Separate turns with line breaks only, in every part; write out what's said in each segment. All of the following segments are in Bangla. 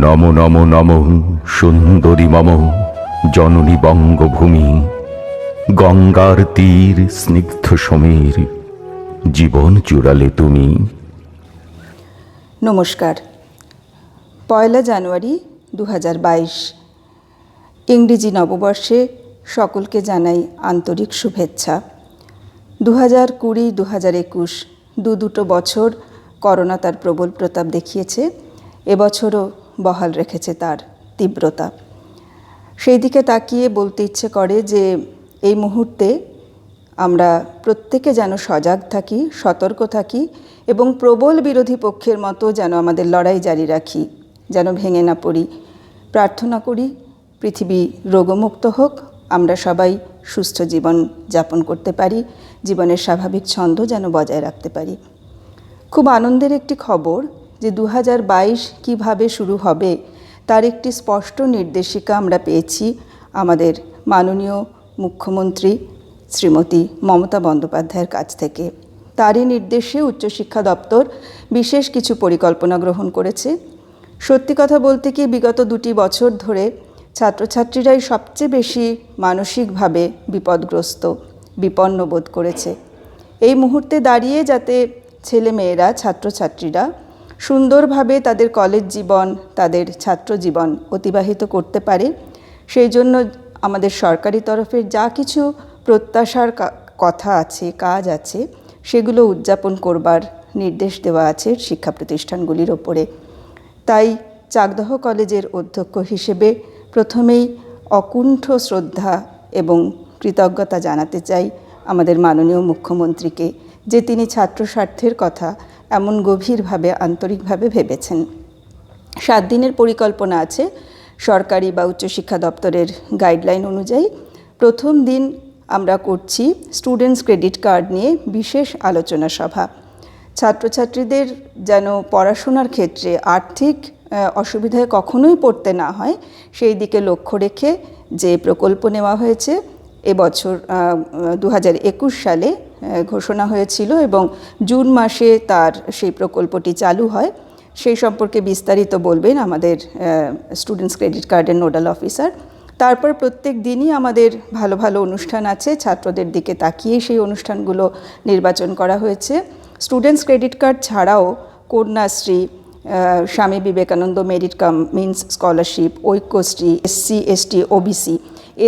নম নম নম সুন্দরী মম জননী বঙ্গভূমি, গঙ্গার তীর স্নিগ্ধ সমীর, জীবন জুড়ালে তুমি।
নমস্কার। 1 জানুয়ারি 2022 ইংরেজি নববর্ষে সকলকে জানাই আন্তরিক শুভেচ্ছা। 2020-2021 দুটো বছর করোনা তার প্রবল প্রতাপ দেখিয়েছে, এবছরও বহাল রেখেছে তার তীব্রতা। সেই দিকে তাকিয়ে বলতে ইচ্ছে করে যে এই মুহূর্তে আমরা প্রত্যেকে যেন সজাগ থাকি, সতর্ক থাকি এবং প্রবল বিরোধী পক্ষের মতো যেন আমাদের লড়াই জারি রাখি, যেন ভেঙে না পড়ি। প্রার্থনা করি পৃথিবী রোগমুক্ত হোক, আমরা সবাই সুস্থ জীবন যাপন করতে পারি, জীবনের স্বাভাবিক ছন্দ যেন বজায় রাখতে পারি। খুব আনন্দের একটি খবর যে 2022 কীভাবে শুরু হবে তার একটি স্পষ্ট নির্দেশিকা আমরা পেয়েছি আমাদের মাননীয় মুখ্যমন্ত্রী শ্রীমতী মমতা বন্দ্যোপাধ্যায়ের কাছ থেকে। তারই নির্দেশে উচ্চশিক্ষা দপ্তর বিশেষ কিছু পরিকল্পনা গ্রহণ করেছে। সত্যি কথা বলতে কি, বিগত 2 বছর ধরে ছাত্রছাত্রীরাই সবচেয়ে বেশি মানসিকভাবে বিপদগ্রস্ত, বিপন্ন বোধ করেছে। এই মুহূর্তে দাঁড়িয়ে যাতে ছেলেমেয়েরা, ছাত্রছাত্রীরা সুন্দরভাবে তাদের কলেজ জীবন, তাদের ছাত্র জীবন অতিবাহিত করতে পারে, সেই জন্য আমাদের সরকারি তরফের যা কিছু প্রত্যাশার কথা আছে, কাজ আছে, সেগুলো উদযাপন করবার নির্দেশ দেওয়া আছে শিক্ষা প্রতিষ্ঠানগুলির ওপরে। তাই চাকদহ কলেজের অধ্যক্ষ হিসেবে প্রথমেই অকুণ্ঠ শ্রদ্ধা এবং কৃতজ্ঞতা জানাতে চাই আমাদের মাননীয় মুখ্যমন্ত্রীকে, যে তিনি ছাত্র স্বার্থের কথা এমন গভীরভাবে, আন্তরিকভাবে ভেবেছেন। 7 দিনের পরিকল্পনা আছে সরকারি বা উচ্চশিক্ষা দপ্তরের গাইডলাইন অনুযায়ী। প্রথম দিন আমরা করছি স্টুডেন্টস ক্রেডিট কার্ড নিয়ে বিশেষ আলোচনা সভা। ছাত্রছাত্রীদের যেন পড়াশোনার ক্ষেত্রে আর্থিক অসুবিধায় কখনোই পড়তে না হয়, সেই দিকে লক্ষ্য রেখে যে প্রকল্প নেওয়া হয়েছে এবছর 2021 সালে ঘোষণা হয়েছিল এবং জুন মাসে তার সেই প্রকল্পটি চালু হয়। সেই সম্পর্কে বিস্তারিত বলবেন আমাদের স্টুডেন্টস ক্রেডিট কার্ডের নোডাল অফিসার। তারপর প্রত্যেক দিনই আমাদের ভালো ভালো অনুষ্ঠান আছে, ছাত্রদের দিকে তাকিয়ে সেই অনুষ্ঠানগুলো নির্বাচন করা হয়েছে। স্টুডেন্টস ক্রেডিট কার্ড ছাড়াও Kanyashree, Swami Vivekananda merit cum means scholarship, Aikyashree, SC ST OBC,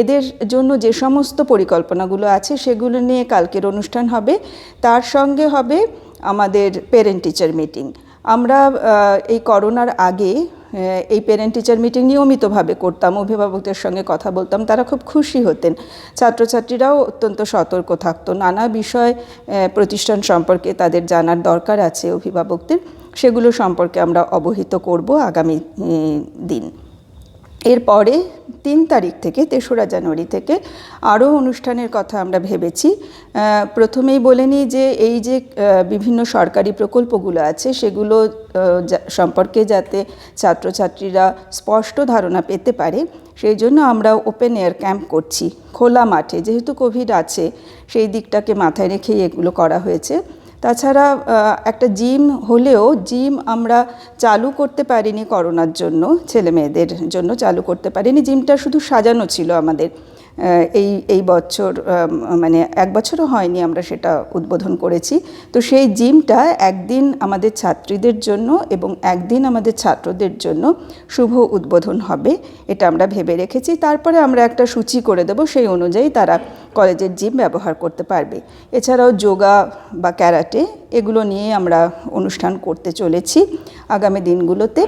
এদের জন্য যে সমস্ত পরিকল্পনাগুলো আছে সেগুলো নিয়ে কালকের অনুষ্ঠান হবে। তার সঙ্গে হবে আমাদের পেরেন্ট টিচার মিটিং। আমরা এই করোনার আগে এই পেরেন্ট টিচার মিটিং নিয়মিতভাবে করতাম, অভিভাবকদের সঙ্গে কথা বলতাম, তারা খুব খুশি হতেন। ছাত্রছাত্রীরাও অত্যন্ত সতর্ক থাকতো, নানা বিষয় প্রতিষ্ঠান সম্পর্কে তাদের জানার দরকার আছে অভিভাবকদের, সেগুলো সম্পর্কে আমরা অবহিত করব আগামী দিন। এরপরে 3 তারিখ থেকে 3রা জানুয়ারি থেকে আরও অনুষ্ঠানের কথা আমরা ভেবেছি। প্রথমেই বলে নিই যে এই যে বিভিন্ন সরকারি প্রকল্পগুলো আছে সেগুলো সম্পর্কে যাতে ছাত্রছাত্রীরা স্পষ্ট ধারণা পেতে পারে, সেই জন্য আমরা ওপেন এয়ার ক্যাম্প করছি খোলা মাঠে। যেহেতু কোভিড আছে, সেই দিকটাকে মাথায় রেখেই এগুলো করা হয়েছে। তাছাড়া একটা জিম হলেও জিম আমরা চালু করতে পারিনি করোনার জন্য, ছেলে মেয়েদের জন্য চালু করতে পারিনি। জিমটা শুধু সাজানো ছিল আমাদের। এই বছর মানে 1 বছরও হয়নি আমরা সেটা উদ্বোধন করেছি। তো সেই জিমটা একদিন আমাদের ছাত্রীদের জন্য এবং একদিন আমাদের ছাত্রদের জন্য শুভ উদ্বোধন হবে, এটা আমরা ভেবে রেখেছি। তারপরে আমরা একটা সূচি করে দেব, সেই অনুযায়ী তারা কলেজের জিম ব্যবহার করতে পারবে। এছাড়াও যোগা বা ক্যারাটে, এগুলো নিয়ে আমরা অনুষ্ঠান করতে চলেছি আগামী দিনগুলোতে।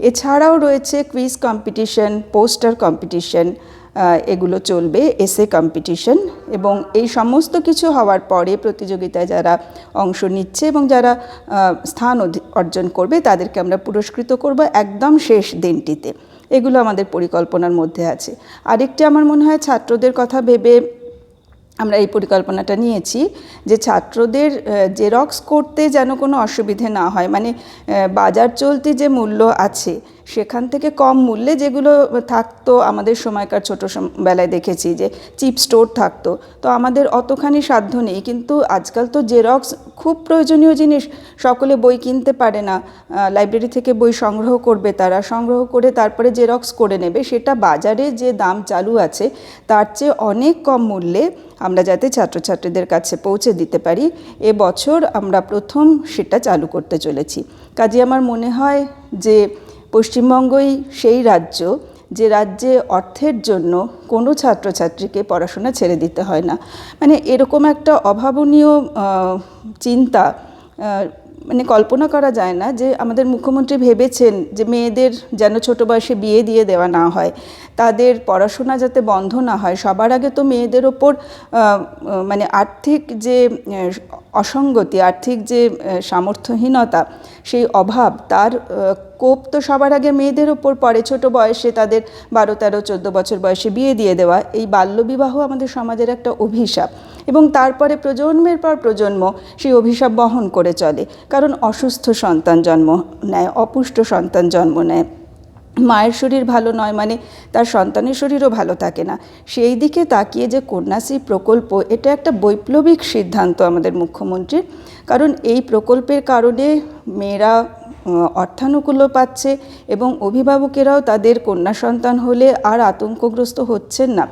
এছাড়াও রয়েছে কুইজ কম্পিটিশন, পোস্টার কম্পিটিশন, এগুলো চলবে, এসে কম্পিটিশন। এবং এই সমস্ত কিছু হওয়ার পরে প্রতিযোগিতায় যারা অংশ নিচ্ছে এবং যারা স্থান অর্জন করবে তাদেরকে আমরা পুরস্কৃত করব একদম শেষ দিনটিতে। এগুলো আমাদের পরিকল্পনার মধ্যে আছে। আরেকটি আমার মনে হয় ছাত্রদের কথা ভেবে আমরা এই পরিকল্পনাটা নিয়েছি যে ছাত্রদের জেরক্স করতে যেন কোনো অসুবিধে না হয়। মানে বাজার চলতি যে মূল্য আছে সেখান থেকে কম মূল্যে যেগুলো থাকতো আমাদের সময়কার বেলায় দেখেছি যে চিপ স্টোর থাকতো, তো আমাদের অতখানি সাধ্য নেই, কিন্তু আজকাল তো জেরক্স খুব প্রয়োজনীয় জিনিস, সকলে বই কিনতে পারে না, লাইব্রেরি থেকে বই সংগ্রহ করবে, তারা সংগ্রহ করে তারপরে জেরক্স করে নেবে, সেটা বাজারে যে দাম চালু আছে তার চেয়ে অনেক কম মূল্যে আমরা যাতে ছাত্রছাত্রীদের কাছে পৌঁছে দিতে পারি, এবছর আমরা প্রথম সেটা চালু করতে চলেছি। কাজে আমার মনে হয় যে পশ্চিমবঙ্গই সেই রাজ্য যে রাজ্যে অর্থের জন্য কোনো ছাত্রছাত্রীকে পড়াশোনা ছেড়ে দিতে হয় না। মানে এরকম একটা অভাবনীয় চিন্তা মানে কল্পনা করা যায় না যে আমাদের মুখ্যমন্ত্রী ভেবেছেন যে মেয়েদের যেন ছোটো বয়সে বিয়ে দিয়ে দেওয়া না হয়, তাদের পড়াশোনা যাতে বন্ধ না হয়। সবার আগে তো মেয়েদের ওপর মানে আর্থিক যে অসঙ্গতি, আর্থিক যে সামর্থ্যহীনতা, সেই অভাব, তার কোপ তো সবার আগে মেয়েদের ওপর পড়ে। ছোট বয়সে তাদের 12, 13, 14 বছর বয়সে বিয়ে দিয়ে দেওয়া, এই বাল্যবিবাহ আমাদের সমাজের একটা অভিশাপ, এবং তারপরে প্রজন্মের পর প্রজন্ম সেই অভিশাপ বহন করে চলে, কারণ অসুস্থ সন্তান জন্ম নেয়, অপুষ্ট সন্তান জন্ম নেয়, মায়ের শরীর ভালো নয় মানে তার সন্তানের শরীরও ভালো থাকে না। সেই দিকে তাকিয়ে যে কন্যাশ্রী প্রকল্প, এটা একটা বৈপ্লবিক সিদ্ধান্ত আমাদের মুখ্যমন্ত্রীর, কারণ এই প্রকল্পের কারণে মেয়েরা অর্থানুকূল্য পাচ্ছে এবং অভিভাবকেরাও তাদের কন্যা সন্তান হলে আর আতঙ্কগ্রস্ত হচ্ছেন না,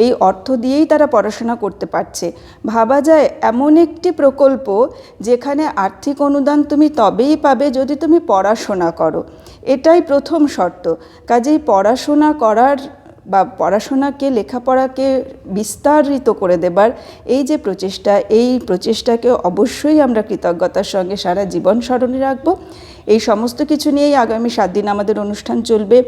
এই অর্থ দিয়েই তারা পড়াশোনা করতে পারছে। ভাবা যায় এমন একটি প্রকল্প যেখানে আর্থিক অনুদান তুমি তবেই পাবে যদি তুমি পড়াশোনা করো, এটাই প্রথম শর্ত। কাজেই পড়াশোনা করার বা পড়াশোনাকে, লেখাপড়াকে বিস্তারিত করে দেবার এই যে প্রচেষ্টা, এই প্রচেষ্টাকে অবশ্যই আমরা কৃতজ্ঞতার সঙ্গে সারা জীবন স্মরণে রাখব। এই সমস্ত কিছু নিয়েই আগামী 7 দিন আমাদের অনুষ্ঠান চলবে।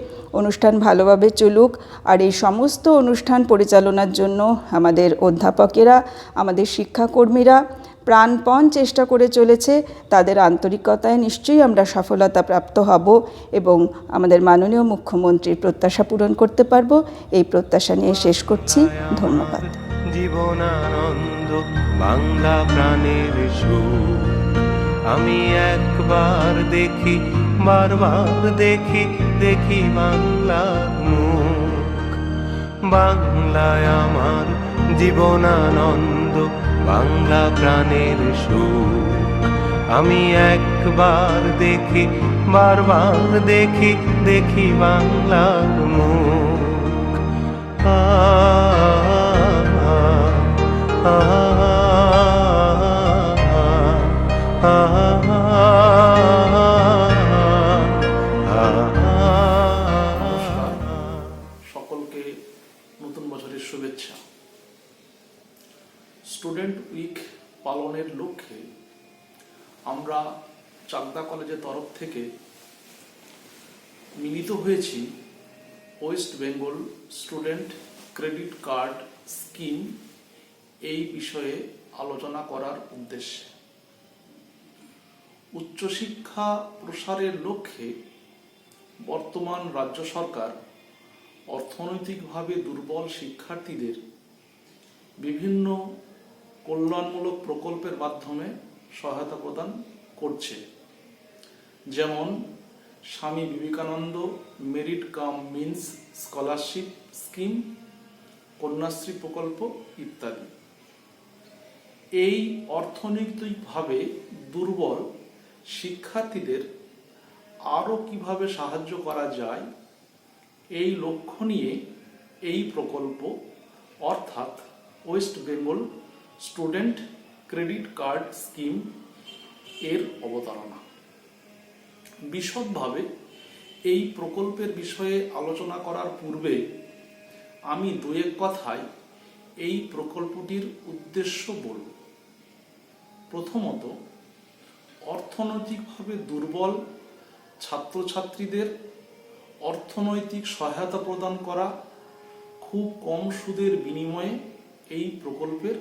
অনুষ্ঠান ভালোভাবে চলুক, আর এই সমস্ত অনুষ্ঠান পরিচালনার জন্য আমাদের অধ্যাপকেরা, আমাদের শিক্ষাকর্মীরা প্রাণপণ চেষ্টা করে চলেছে। তাদের আন্তরিকতায় নিশ্চয়ই আমরা সফলতা প্রাপ্ত হব এবং আমাদের মাননীয় মুখ্যমন্ত্রীর প্রত্যাশা পূরণ করতে পারব। এই প্রত্যাশা নিয়ে শেষ করছি। ধন্যবাদ।
জীবনানন্দ বাংলা প্রাণের সুর, আমি একবার দেখি, বারবার দেখি, দেখি বাংলার মুখ। বাংলায় আমার জীবনানন্দ, বাংলা প্রাণের সুর, আমি একবার দেখি, বারবার দেখি, দেখি বাংলার মুখ। আ আ
সকলকে নতুন বছরের শুভেচ্ছা। স্টুডেন্ট উইক পালনের লক্ষ্যে আমরা চাকদা কলেজের তরফ থেকে মিলিত হয়েছি West Bengal student credit card scheme এই বিষয়ে আলোচনা করার উদ্দেশ্যে। উচ্চশিক্ষা প্রসারের লক্ষ্যে বর্তমান রাজ্য সরকার অর্থনৈতিকভাবে দুর্বল শিক্ষার্থীদের বিভিন্ন কল্যাণমূলক প্রকল্পের মাধ্যমে সহায়তা প্রদান করছে, যেমন Swami Vivekananda merit cum means scholarship scheme, Kanyashree প্রকল্প ইত্যাদি। এই অর্থনৈতিকভাবে দুর্বল শিক্ষার্থীদের আরও কিভাবে সাহায্য করা যায়, এই লক্ষ্য নিয়ে এই প্রকল্প অর্থাৎ West Bengal student credit card scheme এর অবতারণা। বিশদভাবে এই প্রকল্পের বিষয়ে আলোচনা করার পূর্বে আমি দুয়েক কথায় এই প্রকল্পটির উদ্দেশ্য বলব। প্রথমত, অর্থনৈতিকভাবে দুর্বল ছাত্রছাত্রীদের অর্থনৈতিক সহায়তা প্রদান করা, খুব কম সুদের বিনিময়ে এই প্রকল্পের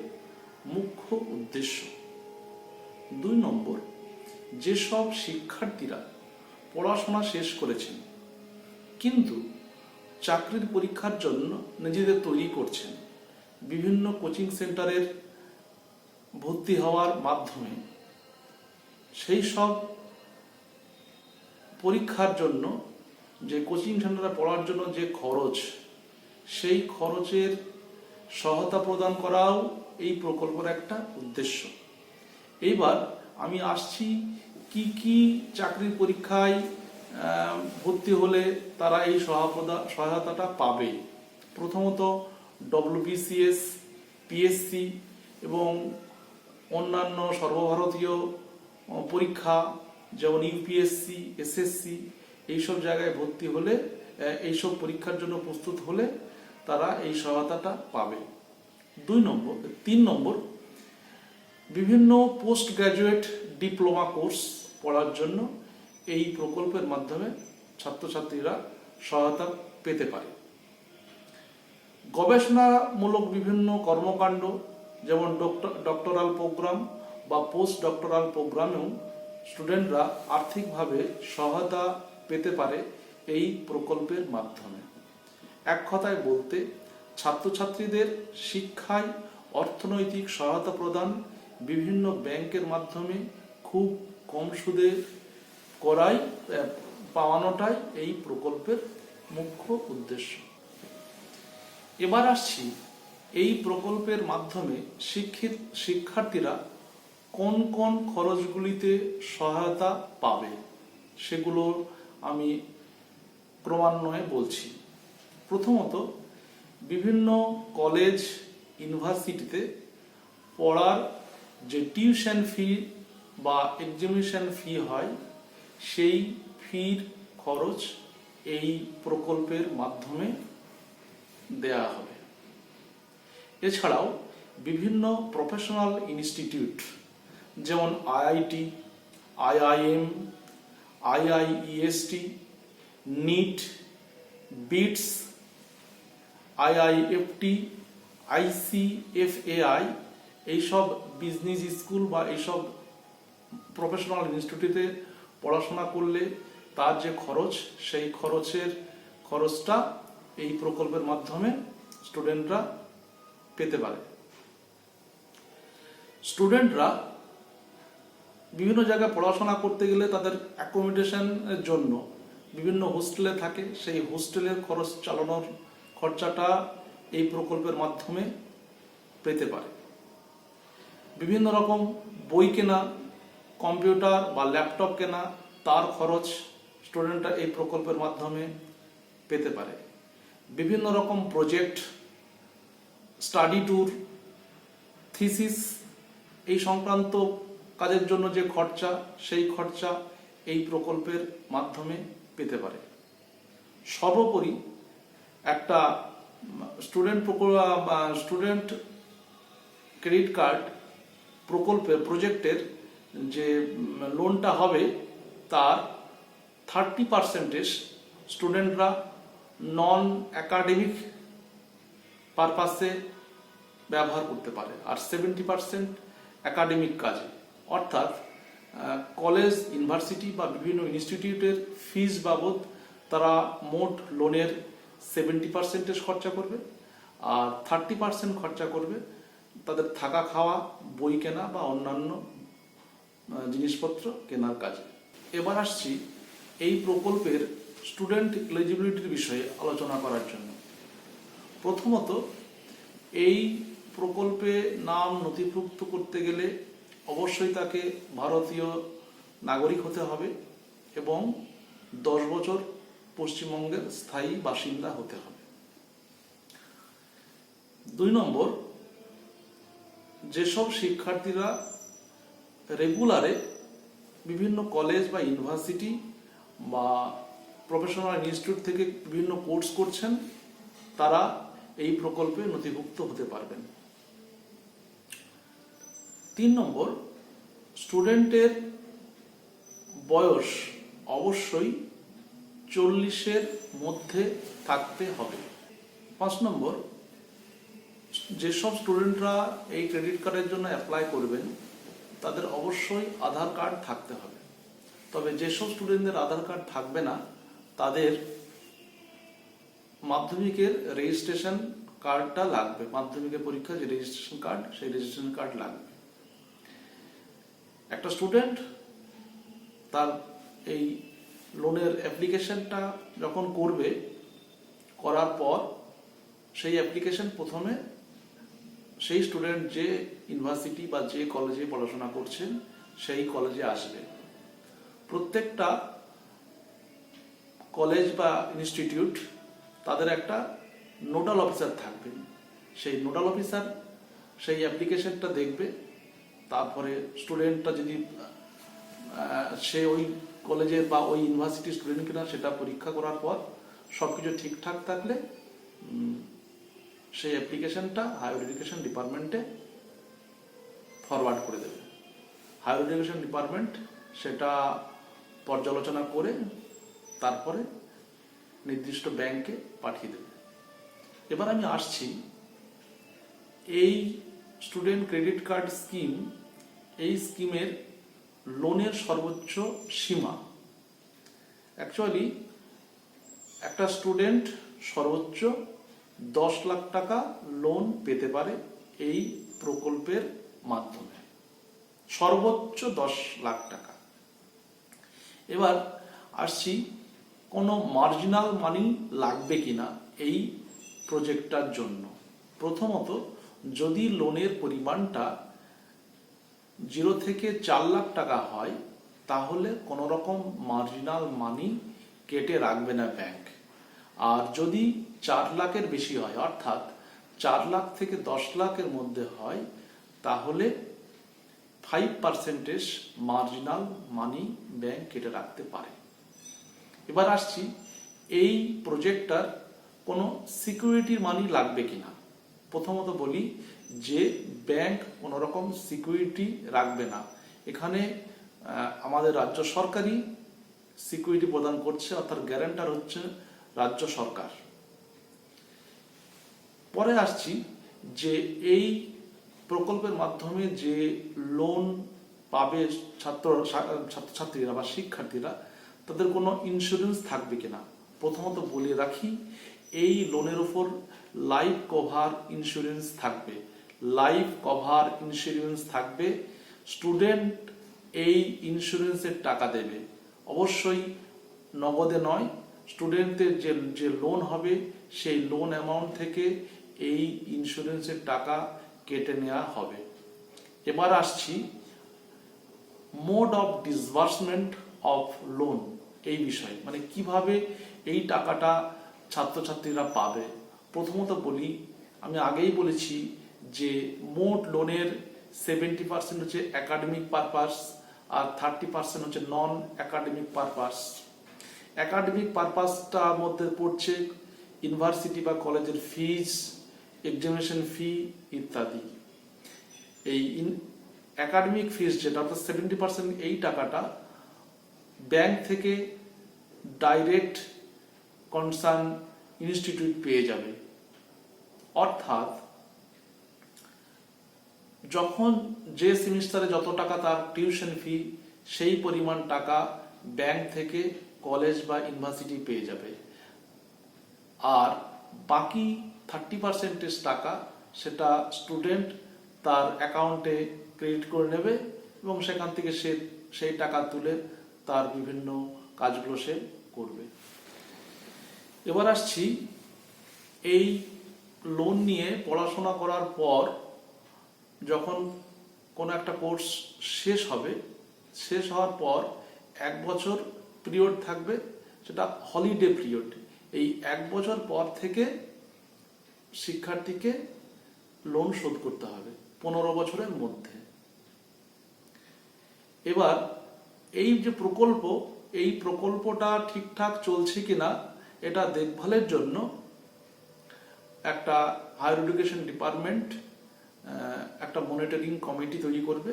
মুখ্য উদ্দেশ্য। 2 নম্বর, যেসব শিক্ষার্থীরা পড়াশোনা শেষ করেছেন কিন্তু চাকরির পরীক্ষার জন্য নিজেদের তৈরি করছেন, বিভিন্ন কোচিং সেন্টারের ভর্তি হওয়ার মাধ্যমে সেই সব পরীক্ষার জন্য যে কোচিং সেন্টারে পড়ার জন্য যে খরচ, সেই খরচের সহায়তা প্রদান করাও এই প্রকল্পের একটা উদ্দেশ্য। এইবার আমি আসছি কি কি চাকরির পরীক্ষায় ভর্তি হলে তারা এই সহায়তাটা পাবে। প্রথমত ডব্লিউবিসিএস, পিএসসি এবং অন্যান্য সর্বভারতীয় পরীক্ষা যেমন ইউপিএসসি, এসএসসি, এইসব জায়গায় ভর্তি হলে, এইসব পরীক্ষার জন্য প্রস্তুত হলে তারা এই সহায়তাটা পাবে। 3 নম্বর বিভিন্ন পোস্ট গ্র্যাজুয়েট ডিপ্লোমা কোর্স পড়ার জন্য এই প্রকল্পের মাধ্যমে ছাত্রছাত্রীরা সহায়তা পেতে পারে। গবেষণামূলক বিভিন্ন কর্মকাণ্ড যেমন ডক্টরাল প্রোগ্রাম বা পোস্ট ডক্টরাল প্রোগ্রামেও স্টুডেন্টরা আর্থিকভাবে সহায়তা পেতে পারে এই প্রকল্পের মাধ্যমে। এক কথায় বলতে, ছাত্রছাত্রীদের শিক্ষায় অর্থনৈতিক সহায়তা প্রদান বিভিন্ন ব্যাংকের মাধ্যমে খুব কম সুদে পাওয়ানোটাই এই প্রকল্পের মুখ্য উদ্দেশ্য। এবার আসছি এই প্রকল্পের মাধ্যমে শিক্ষার্থীরা কোন কোন খরচগুলিতে সহায়তা পাবে সেগুলো আমি ক্রমান্বয়ে বলছি। প্রথমত, বিভিন্ন কলেজ, ইউনিভার্সিটিতে পড়ার যে টিউশন ফি বা এক্সামিনেশন ফি হয়, সেই ফির খরচ এই প্রকল্পের মাধ্যমে দেয়া হবে। এছাড়াও বিভিন্ন প্রফেশনাল ইনস্টিটিউট যেমন IIT, IIM, IIEST, NIT, BITS, IIFT, ICFAI, এইসব বিজনেস স্কুল বা এইসব প্রফেশনাল ইনস্টিটিউটে পড়াশোনা করলে তার যে খরচ, সেই খরচটা এই প্রকল্পের মাধ্যমে স্টুডেন্টরা পেতে পারে। স্টুডেন্টরা বিভিন্ন জায়গায় পড়াশোনা করতে গেলে তাদের অ্যাকোমোডেশনের জন্য বিভিন্ন হোস্টেলে থাকে, সেই হোস্টেলের খরচ চালানোর খরচাটা এই প্রকল্পের মাধ্যমে পেতে পারে। বিভিন্ন রকম বই কেনা, কম্পিউটার বা ল্যাপটপ কেনা, তার খরচ স্টুডেন্টরা এই প্রকল্পের মাধ্যমে পেতে পারে। বিভিন্ন রকম প্রজেক্ট, স্টাডি ট্যুর, থিসিস, এই সংক্রান্ত কাজের জন্য যে খরচা, সেই খরচা এই প্রকল্পের মাধ্যমে পেতে পারে। সর্বোপরি একটা স্টুডেন্ট ক্রেডিট কার্ড প্রজেক্টের যে লোনটা হবে, তার 30% স্টুডেন্টরা নন একাডেমিক পারপাসে ব্যবহার করতে পারে, আর 70% একাডেমিক কাজে। অর্থাৎ কলেজ, ইউনিভার্সিটি বা বিভিন্ন ইনস্টিটিউটের ফিস বাবদ তারা মোট লোনের 70% খরচা করবে, আর 30% খরচা করবে তাদের থাকা, খাওয়া, বই কেনা বা অন্যান্য জিনিসপত্র কেনার কাজে। এবার আসছি এই প্রকল্পের স্টুডেন্ট এলিজিবিলিটির বিষয়ে আলোচনা করার জন্য। প্রথমত, এই প্রকল্পে নাম নথিভুক্ত করতে গেলে অবশ্যই তাকে ভারতীয় নাগরিক হতে হবে এবং 10 বছর পশ্চিমবঙ্গের স্থায়ী বাসিন্দা হতে হবে। 2 নম্বর, যেসব শিক্ষার্থীরা রেগুলারে বিভিন্ন কলেজ বা ইউনিভার্সিটি বা প্রফেশনাল ইনস্টিটিউট থেকে বিভিন্ন কোর্স করছেন, তারা এই প্রকল্পে নথিভুক্ত হতে পারবেন। 3 নম্বর, স্টুডেন্টের বয়স অবশ্যই 40-এর মধ্যে থাকতে হবে। 5 নম্বর, যেসব স্টুডেন্টরা এই ক্রেডিট কার্ডের জন্য অ্যাপ্লাই করবেন, তাদের অবশ্যই আধার কার্ড থাকতে হবে। তবে যেসব স্টুডেন্টদের আধার কার্ড থাকবে না, তাদের মাধ্যমিকের রেজিস্ট্রেশন কার্ডটা লাগবে। মাধ্যমিকের পরীক্ষা যে রেজিস্ট্রেশন কার্ড, সেই রেজিস্ট্রেশন কার্ড লাগবে। একটা স্টুডেন্ট তার এই লোনের অ্যাপ্লিকেশনটা যখন করবে, করার পর সেই অ্যাপ্লিকেশন প্রথমে সেই স্টুডেন্ট যে ইউনিভার্সিটি বা যে কলেজে পড়াশোনা করছেন সেই কলেজে আসবে। প্রত্যেকটা কলেজ বা ইনস্টিটিউট তাদের একটা নোডাল অফিসার থাকবেন। সেই নোডাল অফিসার সেই অ্যাপ্লিকেশনটা দেখবে, তারপরে স্টুডেন্টটা যদি সে ওই কলেজের বা ওই ইউনিভার্সিটির স্টুডেন্ট কিনা সেটা পরীক্ষা করার পর সব কিছু ঠিকঠাক থাকলে সেই অ্যাপ্লিকেশনটা হায়ার এডুকেশন ডিপার্টমেন্টে ফরওয়ার্ড করে দেবে। হায়ার এডুকেশন ডিপার্টমেন্ট সেটা পর্যালোচনা করে তারপরে নির্দিষ্ট ব্যাংকে পাঠিয়ে দেবে। এবার আমি আসছি এই স্টুডেন্ট ক্রেডিট কার্ড স্কিম, এই স্কিমের লোনের সর্বোচ্চ সীমা। অ্যাকচুয়ালি একটা স্টুডেন্ট সর্বোচ্চ 10 লাখ টাকা লোন পেতে পারে এই প্রকল্পের মাধ্যমে, সর্বোচ্চ 10 লাখ টাকা। এবার আসছি কোনো মার্জিনাল মানি লাগবে কিনা এই প্রজেক্টটার জন্য। প্রথমত, যদি লোনের পরিমাণটা 0 থেকে 4 লাখ টাকা হয় তাহলে কোনো রকম মার্জিনাল মানি কেটে রাখবে না ব্যাংক। আর যদি 4 লাখের বেশি হয়, অর্থাৎ 4 লাখ থেকে 10 লাখের মধ্যে হয়, তাহলে 5% মার্জিনাল মানি ব্যাংক কেটে রাখতে পারে। এবার আসছি এই প্রজেক্টটার কোনো সিকিউরিটি মানি লাগবে কিনা। প্রথমত বলি যে ব্যাংক কোনো রকম সিকিউরিটি রাখবে না। এখানে আমাদের রাজ্য সরকারই সিকিউরিটি প্রদান করছে, অর্থাৎ গ্যারান্টার হচ্ছে রাজ্য সরকার। পরে আসছি যে এই প্রকল্পের মাধ্যমে যে লোন পাবে ছাত্রছাত্রীরা বা শিক্ষার্থীরা, তাদের কোনো ইন্স্যুরেন্স থাকবে কিনা। প্রথমত বলে রাখি, এই লোনের উপর লাইফ কভার ইন্স্যুরেন্স থাকবে। লাইফ কভার ইন্স্যুরেন্স থাকবে। স্টুডেন্ট এই ইন্স্যুরেন্সের টাকা দেবে, অবশ্যই নগদে নয়। স্টুডেন্টদের যে লোন হবে সেই লোন অ্যামাউন্ট থেকে এই ইন্স্যুরেন্সের টাকা কেটে নেওয়া হবে। এবার আসছি mode of disbursement of loan, এই বিষয়ে, মানে কিভাবে এই টাকাটা ছাত্রছাত্রীরা পাবে। প্রথমত বলি, আমি আগেই বলেছি যে মোট লোনের 70% হচ্ছে একাডেমিক পারপাস আর 30% হচ্ছে নন একাডেমিক পারপাস। একাডেমিক পারপাসটার মধ্যে পড়ছে ইউনিভার্সিটি বা কলেজের ফিজ, এক্সামিনেশন ফি ইত্যাদি। এই একাডেমিক ফিজ যেটা অর্থাৎ 70%, এই টাকাটা ব্যাংক থেকে ডাইরেক্ট কনসার্ন ইনস্টিটিউট পেয়ে যাবে। অর্থাৎ যখন যে সেমিস্টারে যত টাকা তার টিউশন ফি, সেই পরিমাণ টাকা ব্যাংক থেকে কলেজ বা ইউনিভার্সিটি পেয়ে যাবে। আর বাকি 30% টাকা সেটা স্টুডেন্ট তার অ্যাকাউন্টে ক্রেডিট করে নেবে এবং সেখান থেকে সে সেই টাকা তুলে তার বিভিন্ন কাজগুলো সে করবে। এবার আসছি এই লোন নিয়ে পড়াশোনা করার পর যখন কোনো একটা কোর্স শেষ হবে, শেষ হওয়ার পর 1 বছর পিরিয়ড থাকবে, সেটা হলিডে পিরিয়ড। এই 1 বছর পর থেকে শিক্ষার্থীকে লোন শোধ করতে হবে 15 বছরের মধ্যে। এবার এই যে প্রকল্প, এই প্রকল্পটা ঠিকঠাক চলছে কিনা এটা দেখভালের জন্য একটা হায়ার এডুকেশন ডিপার্টমেন্ট একটা মনিটরিং কমিটি তৈরি করবে।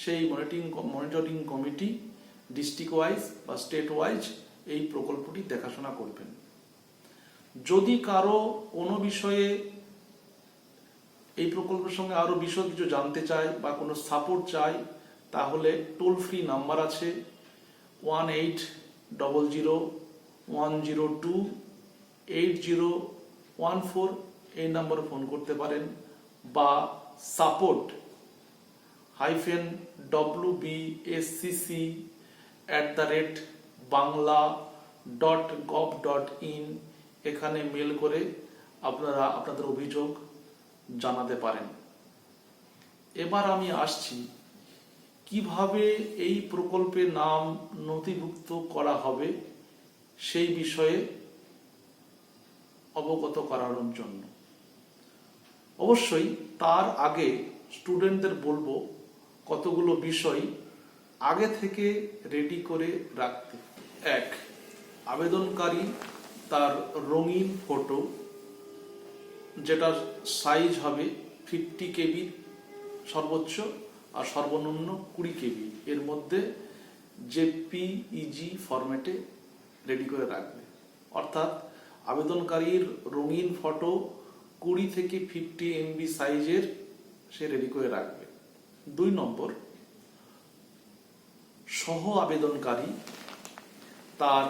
সেই মনিটরিং কমিটি ডিস্ট্রিক্ট ওয়াইজ বা স্টেট ওয়াইজ এই প্রকল্পটি দেখাশোনা করবেন। যদি কারো কোনো বিষয়ে এই প্রকল্পের সঙ্গে আরো বিশদ কিছু জানতে চায় বা কোনো সাপোর্ট চায়, তাহলে টোল ফ্রি নাম্বার আছে 1800-102-8014, এই নাম্বারে ফোন করতে পারেন, বা support-wbscc@gmail.com bangla.gov.in এখানে মেল করে আপনারা আপনাদের অভিযোগ জানাতে পারেন। এবার আমি আসছি কিভাবে এই প্রকল্পে নাম নথিভুক্ত করা হবে সেই বিষয়ে অবগত করানোর জন্য। অবশ্যই তার আগে স্টুডেন্টদের বলবো কতগুলো বিষয় আগে থেকে রেডি করে রাখতে। এক, আবেদনকারী তার রঙিন ফটো, যেটার সাইজ হবে 50 কেবি সর্বোচ্চ আর সর্বনিম্ন 20 কেবি, এর মধ্যে জেপিইজি ফরম্যাটে রেডি করে রাখবে। অর্থাৎ আবেদনকারীর রঙিন ফটো 20 থেকে 50 MB সাইজের সে রেডি করে রাখবে। 2 নম্বর, সহ আবেদনকারী তার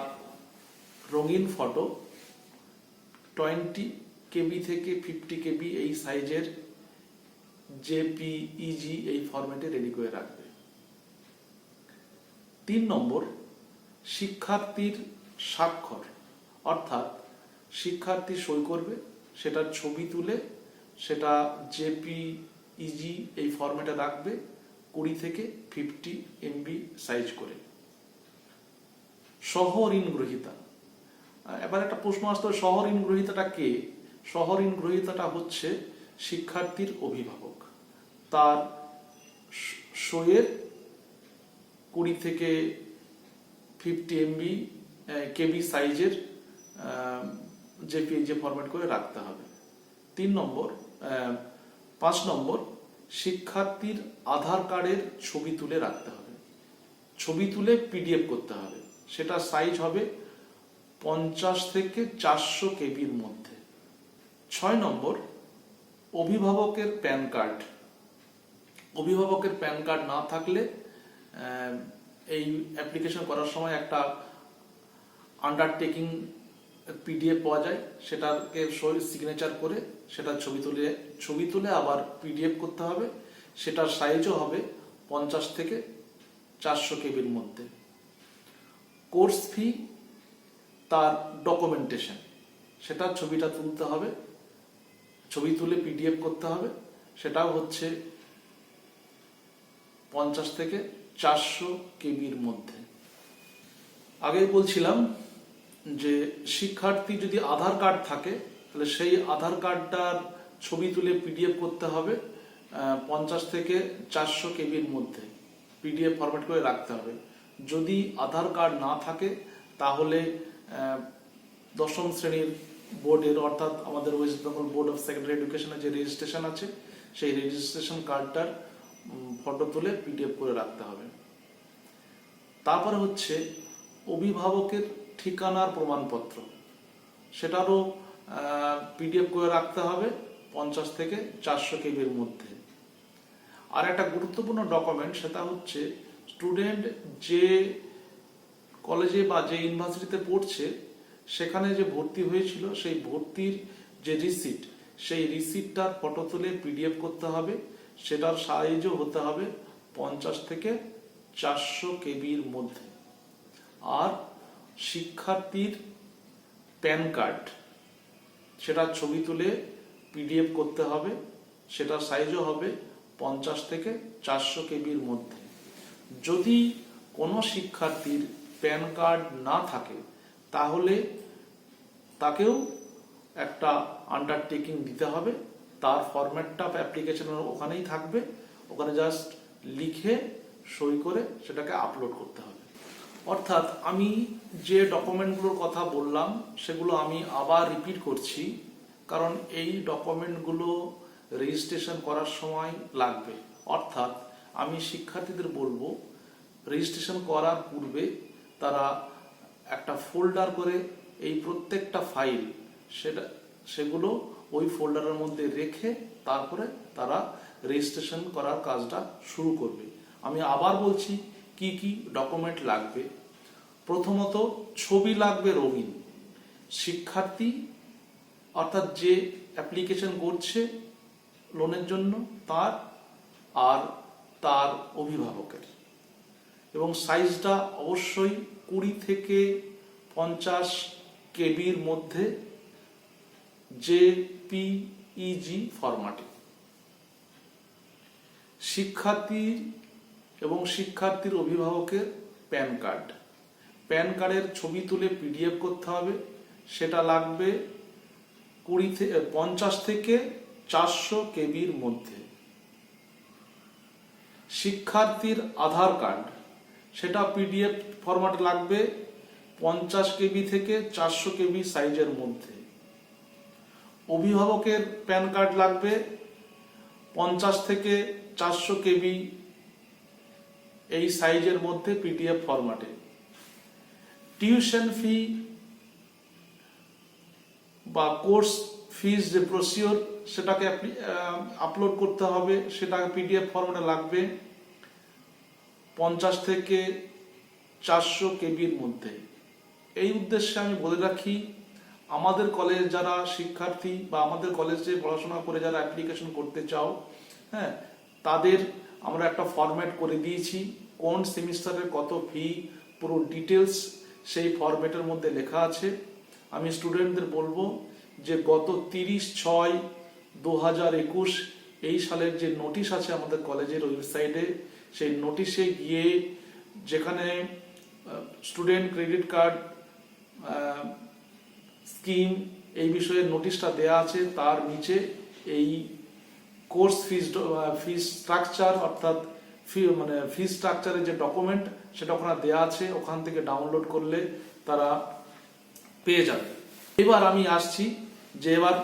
রঙিন ফটো 20 কেবি থেকে 50 কেবি এই সাইজের জেপিইজি এই ফরম্যাটে রেডি করে রাখবে। 3 নম্বর, শিক্ষার্থীর স্বাক্ষর, অর্থাৎ শিক্ষার্থী সই করবে, সেটার ছবি তুলে সেটা জেপিইজি এই ফরম্যাটে রাখবে 20 থেকে 50 MB সাইজ করে। সহ ঋণ গ্রহীতা, এবার একটা প্রশ্ন আসতে হবে, সহ ঋণ গ্রহীতাটা কে? সহ ঋণ গ্রহীতাটা হচ্ছে শিক্ষার্থীর অভিভাবক, তার সইয়ের 20 থেকে 50 MB কেবি সাইজের জেপিইজি ফরম্যাট করে রাখতে হবে। 5 নম্বর, শিক্ষার্থীর আধার কার্ডের ছবি তুলে রাখতে হবে, ছবি তুলে পিডিএফ করতে হবে, সেটা সাইজ হবে 50 থেকে 400 কেবির মধ্যে। 6 নম্বর, অভিভাবকের প্যান কার্ড, অভিভাবকের প্যান কার্ড না থাকলে এই অ্যাপ্লিকেশন করার সময় একটা আন্ডারটেকিং পিডিএফ পাওয়া যায়, সেটাকে সিগনেচার করে সেটা ছবি তুলে আবার পিডিএফ করতে হবে, সেটার সাইজও হবে 50 থেকে 400 কেবির মধ্যে। কোর্স ফি, তার ডকুমেন্টেশন, সেটা ছবিটা তুলতে হবে, ছবি তুলে পিডিএফ করতে হবে, সেটাও হচ্ছে 50 থেকে 400 কেবির মধ্যে। আগেই বলছিলাম যে শিক্ষার্থী যদি আধার কার্ড থাকে তাহলে সেই আধার কার্ডটার ছবি তুলে পিডিএফ করতে হবে 50 থেকে 400 কেবির মধ্যে, পিডিএফ ফরম্যাট করে রাখতে হবে। যদি আধার কার্ড না থাকে তাহলে 10ম শ্রেণীর বোর্ডের, অর্থাৎ আমাদের West Bengal board of secondary এডুকেশনের যে রেজিস্ট্রেশন আছে সেই রেজিস্ট্রেশন কার্ডটার ফটো তুলে পিডিএফ করে রাখতে হবে। তারপরে হচ্ছে অভিভাবকের ঠিকানার প্রমাণপত্র, সেটারও পিডিএফ করে রাখতে হবে 50 থেকে 400 কেবির মধ্যে। আর একটা গুরুত্বপূর্ণ ডকুমেন্ট, সেটা হচ্ছে স্টুডেন্ট যে কলেজে বা যে ইউনিভার্সিটিতে পড়ছে সেখানে যে ভর্তি হয়েছিল সেই ভর্তির যে রিসিট, সেই রিসিটটার ফটো তুলে পিডিএফ করতে হবে, সেটার সাইজও হতে হবে 50 থেকে 400 কেবির মধ্যে। আর শিক্ষার্থীর প্যান কার্ড, সেটা ছবি তুলে পিডিএফ করতে হবে, সেটার সাইজও হবে 50 থেকে 400 কেবির মধ্যে। যদি কোনো শিক্ষার্থীর প্যান কার্ড না থাকে তাহলে তাকেও একটা আন্ডারটেকিং দিতে হবে, তার ফরম্যাটটা অ্যাপ্লিকেশনের ওখানেই থাকবে, ওখানে জাস্ট লিখে সই করে সেটাকে আপলোড করতে হবে। অর্থাৎ আমি যে ডকুমেন্টগুলোর কথা বললাম সেগুলো আমি আবার রিপিট করছি, কারণ এই ডকুমেন্টগুলো রেজিস্ট্রেশন করার সময় লাগবে। অর্থাৎ আমি শিক্ষার্থীদের বলবো রেজিস্ট্রেশন করার পূর্বে তারা একটা ফোল্ডার করে এই প্রত্যেকটা ফাইল সেগুলো ওই ফোল্ডারের মধ্যে রেখে তারপরে তারা রেজিস্ট্রেশন করার কাজটা শুরু করবে। আমি আবার বলছি কি কি ডকুমেন্ট লাগবে। প্রথমত ছবি লাগবে রঙিন, শিক্ষার্থী অর্থাৎ যে অ্যাপ্লিকেশন করছে লোনের জন্য তার আর তার অভিভাবকের, এবং সাইজটা অবশ্যই 20 থেকে 50 কেবির মধ্যে জেপিইজি ফরম্যাটে। শিক্ষার্থী এবং শিক্ষার্থীর অভিভাবকের প্যান কার্ডের ছবি তুলে পিডিএফ করতে হবে, সেটা লাগবে 50 থেকে 400 কেবির মধ্যে। শিক্ষার্থীর আধার কার্ড, সেটা পিডিএফ ফরম্যাটে লাগবে 50 কেবি থেকে 400 কেবি সাইজের মধ্যে। অভিভাবকের প্যান কার্ড লাগবে 50 থেকে 400 কেবি এই সাইজের মধ্যে পিডিএফ ফরম্যাটে। টিউশন ফি বা কোর্স ফিজ যে প্রসিওর সেটাকে আপলোড করতে হবে, সেটা পিডিএফ ফরম্যাটে লাগবে 50 থেকে 400 কেবির মধ্যে। এই উদ্দেশ্যে আমি বলে রাখি, আমাদের কলেজ যারা শিক্ষার্থী বা আমাদের কলেজে পড়াশোনা করে যারা অ্যাপ্লিকেশন করতে চাও, হ্যাঁ, তাদের আমরা একটা ফরম্যাট করে দিয়েছি, কোন সেমিস্টারের কত ফি পুরো ডিটেলস সেই ফরম্যাটের মধ্যে লেখা আছে। আমি স্টুডেন্টদের বলবো যে গত 30/6/2021 এই সালের যে নোটিশ আছে আমাদের কলেজের ওয়েবসাইটে, সেই নোটিশে গিয়ে যেখানে স্টুডেন্ট ক্রেডিট কার্ড স্কিম এই বিষয়ে নোটিশটা দেয়া আছে, তার নিচে এই কোর্স ফিজ স্ট্রাকচার অর্থাৎ ফিজ স্ট্রাকচারের যে ডকুমেন্ট সেটা ওখানে দেয়া আছে, ওখান থেকে ডাউনলোড করলে তারা পেয়ে যাবে। এবার আমি আসছি যে এবার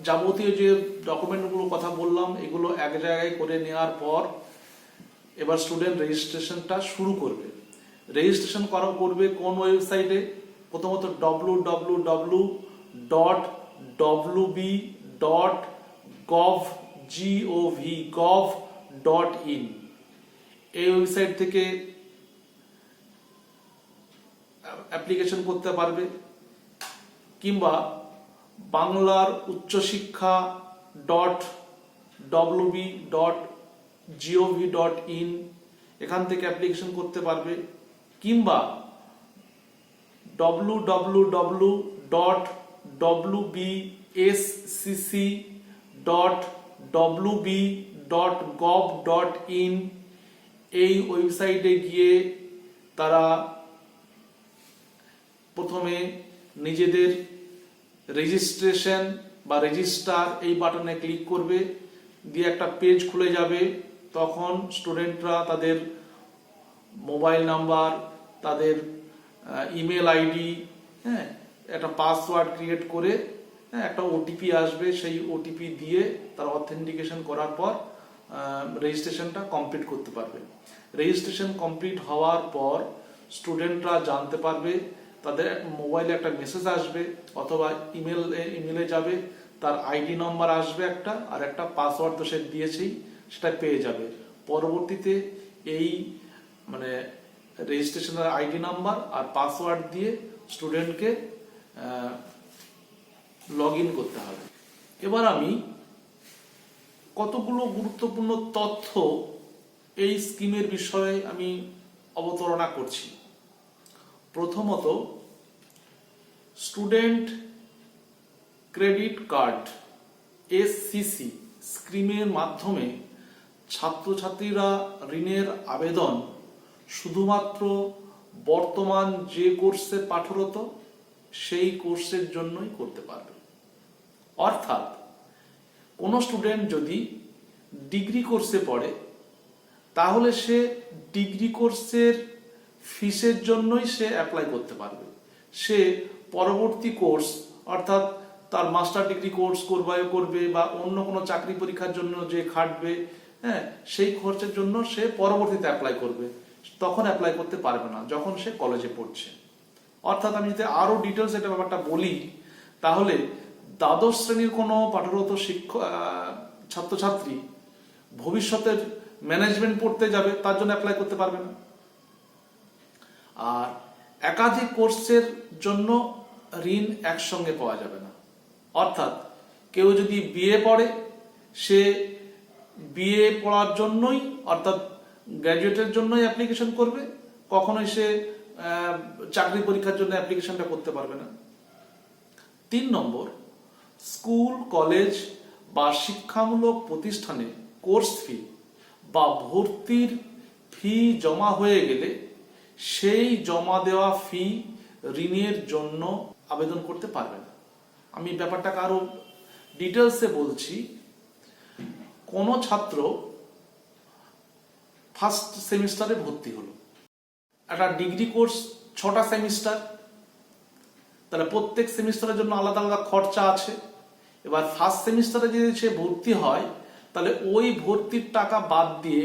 যাবতীয় যে ডকুমেন্টগুলো কথা বললাম এগুলো এক জায়গায় করে নেওয়ার পর এবার স্টুডেন্ট রেজিস্ট্রেশনটা শুরু করবে। রেজিস্ট্রেশন করবে কোন ওয়েবসাইটে? প্রথমত www.wb.gov.in এই ওয়েবসাইট থেকে অ্যাপ্লিকেশন করতে পারবে, কিংবা বাংলার উচ্চশিক্ষা .wb.gov.in এখান থেকে অ্যাপ্লিকেশন করতে পারবে, কিংবা www.wbscc.wb.gov.in এই ওয়েবসাইটে গিয়ে তারা প্রথমে নিজেদের রেজিস্ট্রেশন বা রেজিস্টার এই বাটনে ক্লিক করবে, দিয়ে একটা পেজ খুলে যাবে। তখন স্টুডেন্টরা তাদের মোবাইল নাম্বার, তাদের ইমেল আইডি, হ্যাঁ, একটা পাসওয়ার্ড ক্রিয়েট করে, হ্যাঁ, একটা ওটিপি আসবে, সেই ওটিপি দিয়ে তারা অথেন্টিকেশন করার পর রেজিস্ট্রেশনটা কমপ্লিট করতে পারবে। রেজিস্ট্রেশন কমপ্লিট হওয়ার পর স্টুডেন্টরা জানতে পারবে, তাদের মোবাইলে একটা মেসেজ আসবে অথবা ইমেলে যাবে, তার আইডি নাম্বার আসবে একটা, আর একটা পাসওয়ার্ড তো সে দিয়েছেই, সেটা পেয়ে যাবে। পরবর্তীতে এই রেজিস্ট্রেশনের আইডি নাম্বার আর পাসওয়ার্ড দিয়ে স্টুডেন্টকে লগ ইন করতে হবে। এবার আমি কতগুলো গুরুত্বপূর্ণ তথ্য এই স্কিমের বিষয়ে আমি অবতারণা করছি। প্রথমত, স্টুডেন্ট ক্রেডিট কার্ড এসসিসি স্কিমের মাধ্যমে ছাত্রছাত্রীরা ঋণের আবেদন শুধুমাত্র বর্তমান যে কোর্সে পাঠরত সেই কোর্সের জন্যই করতে পারবে। অর্থাৎ কোনো স্টুডেন্ট যদি ডিগ্রি কোর্সে পড়ে তাহলে সে ডিগ্রি কোর্সের ফিসের জন্যই সে অ্যাপ্লাই করতে পারবে। সে পরবর্তী কোর্স অর্থাৎ তার মাস্টার ডিগ্রি কোর্স করবে বা অন্য কোনো চাকরি পরীক্ষার জন্য যে খাটবে, হ্যাঁ, সেই খরচের জন্য সে পরবর্তীতে অ্যাপ্লাই করবে, তখন অ্যাপ্লাই করতে পারবে না যখন সে কলেজে পড়ছে। অর্থাৎ আমি যদি আরো ডিটেলস এটা ব্যাপারটা বলি, তাহলে দ্বাদশ শ্রেণীর কোনো পাঠরত ছাত্রছাত্রী ভবিষ্যতের ম্যানেজমেন্ট পড়তে যাবে, তার জন্য অ্যাপ্লাই করতে পারবে না। আর একাধিক কোর্সের জন্য ঋণ একসঙ্গে পাওয়া যাবে না। অর্থাৎ কেউ যদি বিএ পড়ে, সে বিএ পড়ার জন্যই অর্থাৎ গ্র্যাজুয়েটের জন্যই অ্যাপ্লিকেশন করবে, কখনোই সে চাকরি পরীক্ষার জন্য অ্যাপ্লিকেশনটা করতে পারবে না। 3 নম্বর, স্কুল, কলেজ বা শিক্ষামূলক প্রতিষ্ঠানে কোর্স ফি বা ভর্তির ফি জমা হয়ে গেলে সেই জমা দেওয়া ফি ঋণের জন্য আবেদন করতে পারবে না। আমি ব্যাপারটাকে আরো ডিটেলসে বলছি। কোনো ছাত্র ফার্স্ট সেমিস্টারে ভর্তি হলো, একটা ডিগ্রি কোর্স 6টা সেমিস্টার, তাহলে প্রত্যেক সেমিস্টারের জন্য আলাদা আলাদা খরচা আছে। এবার ফার্স্ট সেমিস্টারে যদি সে ভর্তি হয়, তাহলে ওই ভর্তির টাকা বাদ দিয়ে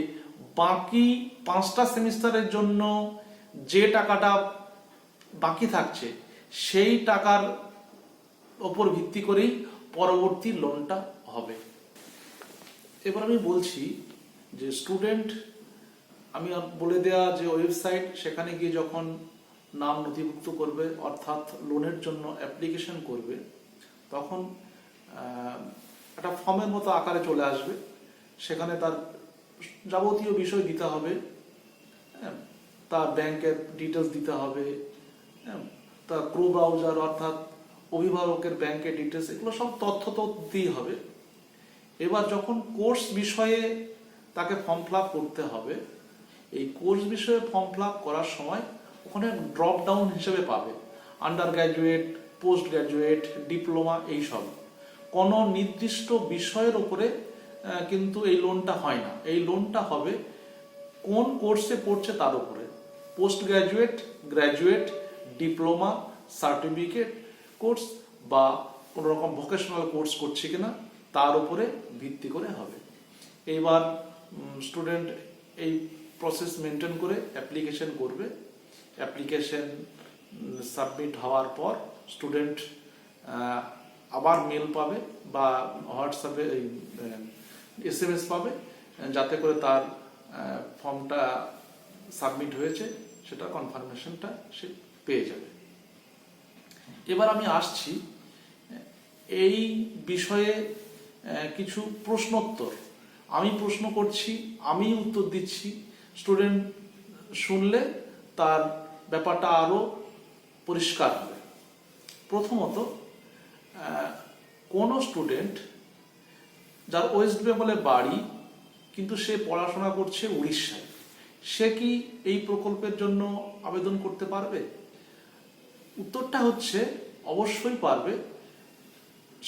বাকি 5টা সেমিস্টারের জন্য যে টাকাটা বাকি থাকছে সেই টাকার ওপর ভিত্তি করেই পরবর্তী লোনটা হবে। এবার আমি বলছি যে স্টুডেন্ট, আমি বলে দেওয়া যে ওয়েবসাইট, সেখানে গিয়ে যখন নাম নথিভুক্ত করবে অর্থাৎ লোনের জন্য অ্যাপ্লিকেশন করবে, তখন একটা ফর্মের মতো আকারে চলে আসবে। সেখানে তার যাবতীয় বিষয় দিতে হবে, তার ব্যাংকের ডিটেলস দিতে হবে, তার ক্রো ব্রাউজার অর্থাৎ অভিভাবকের ব্যাংকের ডিটেলস, এগুলো সব তথ্য তো দিতেই হবে। এবার যখন কোর্স বিষয়ে তাকে ফর্ম ফিল আপ করতে হবে, এই কোর্স বিষয়ে ফর্ম ফিল আপ করার সময় ওখানে ড্রপ ডাউন হিসেবে পাবে under graduate, post graduate, diploma, এইসব। কোনো নির্দিষ্ট বিষয়ের উপরে কিন্তু এই লোনটা হয় না। এই লোনটা হবে কোন কোর্সে পড়ছে তার উপরে, post graduate, graduate, diploma, certificate course বা কোনো রকম ভোকেশনাল কোর্স করছে কিনা তার উপরে ভিত্তি করে হবে। এইবার স্টুডেন্ট এই প্রসেস মেনটেন করে অ্যাপ্লিকেশন করবে। অ্যাপ্লিকেশন সাবমিট হওয়ার পর স্টুডেন্ট আবার মেল পাবে বা হোয়াটসঅ্যাপে SMS পাবে, যাতে করে তার ফর্মটা সাবমিট হয়েছে সেটা কনফার্মেশনটা সে পেয়ে যাবে। এবার আমি আসছি এই বিষয়ে কিছু প্রশ্নোত্তর। আমি প্রশ্ন করছি, আমি উত্তর দিচ্ছি, স্টুডেন্ট শুনলে তার ব্যাপারটা আরো পরিষ্কার হবে। প্রথমত, কোন স্টুডেন্ট যার ওয়েস্ট বেঙ্গলে বাড়ি কিন্তু সে পড়াশোনা করছে উড়িষ্যায়, সে কি এই প্রকল্পের জন্য আবেদন করতে পারবে? উত্তরটা হচ্ছে অবশ্যই পারবে।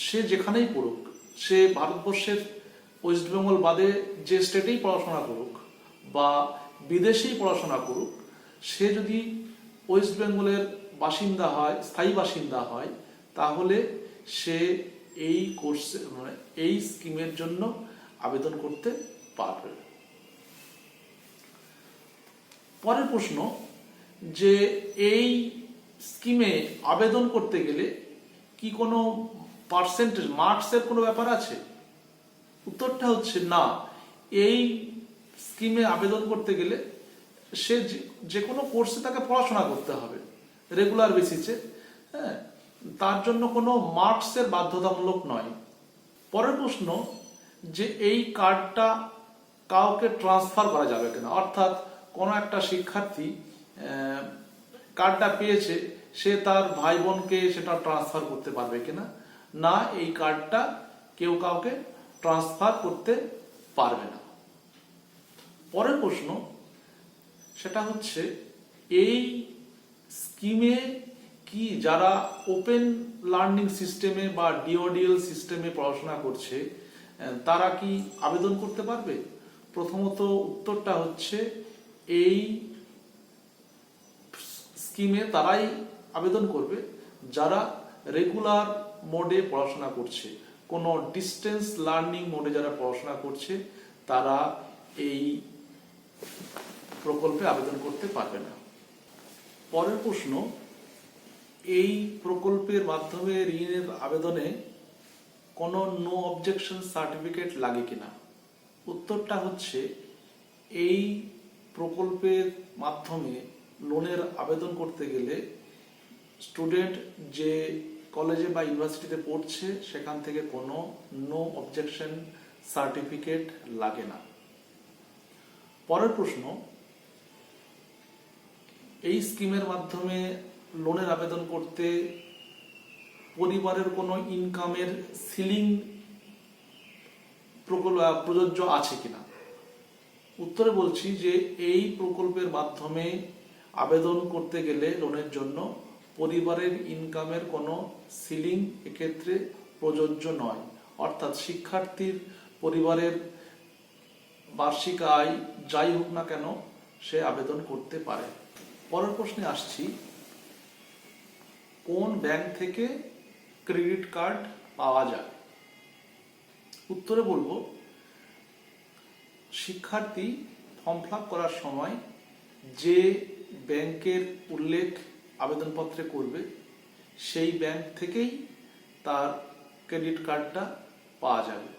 সে যেখানেই পড়ুক, সে ভারতবর্ষের ওয়েস্ট বেঙ্গল বাদে যে স্টেটেই পড়াশোনা করুক বা বিদেশেই পড়াশোনা করুক, সে যদি ওয়েস্ট বেঙ্গলের বাসিন্দা হয়, স্থায়ী বাসিন্দা হয়, তাহলে সে এই কোর্সে মানে এই স্কিমের জন্য আবেদন করতে পারবে। পরের প্রশ্ন, যে এই স্কিমে আবেদন করতে গেলে কি কোনো পার্সেন্টেজ, মার্কসের কোনো ব্যাপার আছে? উত্তরটা হচ্ছে না। এই স্কিমে আবেদন করতে গেলে সে যে কোনো কোর্সে তাকে পড়াশোনা করতে হবে রেগুলার বেসিসে, হ্যাঁ, তার জন্য কোনো মার্কসের বাধ্যতামূলক নয়। পরের প্রশ্ন, যে এই কার্ডটা কাউকে ট্রান্সফার করা যাবে কিনা, অর্থাৎ কোনো একটা শিক্ষার্থী কার্ডটা পেয়েছে, সে তার ভাই বোনকে সেটা ট্রান্সফার করতে পারবে কিনা? না, এই কার্ডটা কেউ কাউকে ট্রান্সফার করতে পারবে না। পরের প্রশ্ন, সেটা হচ্ছে এই স্কিমে কি যারা ওপেন লার্নিং সিস্টেমে বা ডিওডিএল সিস্টেমে পড়াশোনা করছে তারা কি আবেদন করতে পারবে? প্রথমত উত্তরটা হচ্ছে এই স্কিমে তারাই আবেদন করবে যারা রেগুলার মোডে পড়াশোনা করছে। কোনো ডিস্টেন্স লার্নিং মোডে যারা পড়াশোনা করছে তারা এই প্রকল্পে আবেদন করতে পারবে না। পরের প্রশ্ন, এই প্রকল্পের মাধ্যমে ঋণের আবেদনে কোনো নো অবজেকশন সার্টিফিকেট লাগে কিনা? উত্তরটা হচ্ছে এই প্রকল্পের মাধ্যমে লোনের আবেদন করতে গেলে স্টুডেন্ট যে কলেজে বা ইউনিভার্সিটিতে পড়ছে সেখান থেকে কোনো নো অবজেকশন সার্টিফিকেট লাগে না। পরের প্রশ্ন, এই স্কিমের মাধ্যমে লোনের আবেদন করতে পরিবারের কোনো ইনকামের সিলিং প্রযোজ্য আছে কিনা? উত্তরে বলছি যে এই প্রকল্পের মাধ্যমে আবেদন করতে গেলে লোনের জন্য পরিবারের ইনকামের কোনো সিলিং এক্ষেত্রে প্রযোজ্য নয়। অর্থাৎ শিক্ষার্থীর পরিবারের বার্ষিক আয় যাই হোক না কেন সে আবেদন করতে পারে। পরের প্রশ্নে আসছি, কোন ব্যাংক থেকে ক্রেডিট কার্ড পাওয়া যায়? উত্তরে বলবো, শিক্ষার্থী ফর্ম ফিল আপ করার সময় যে ব্যাংকের উল্লেখ আবেদনপত্রে করবে সেই ব্যাংক থেকেই তার ক্রেডিট কার্ডটা পাওয়া যাবে।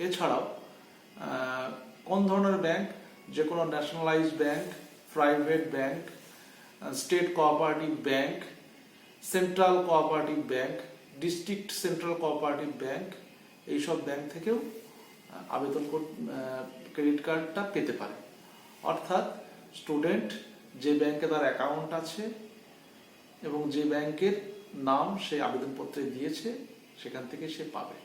এছাড়াও কোন ধরনের ব্যাংক, যে কোনো nationalise bank, private bank, state cooperative bank, central cooperative bank, district central cooperative bank, এইসব ব্যাংক থেকেও আবেদন ক্রেডিট কার্ডটা পেতে পারে। অর্থাৎ স্টুডেন্ট যে ব্যাংকে তার অ্যাকাউন্ট আছে এবং যে ব্যাংকের নাম সে আবেদনপত্রে দিয়েছে সেখান থেকে সে পাবে।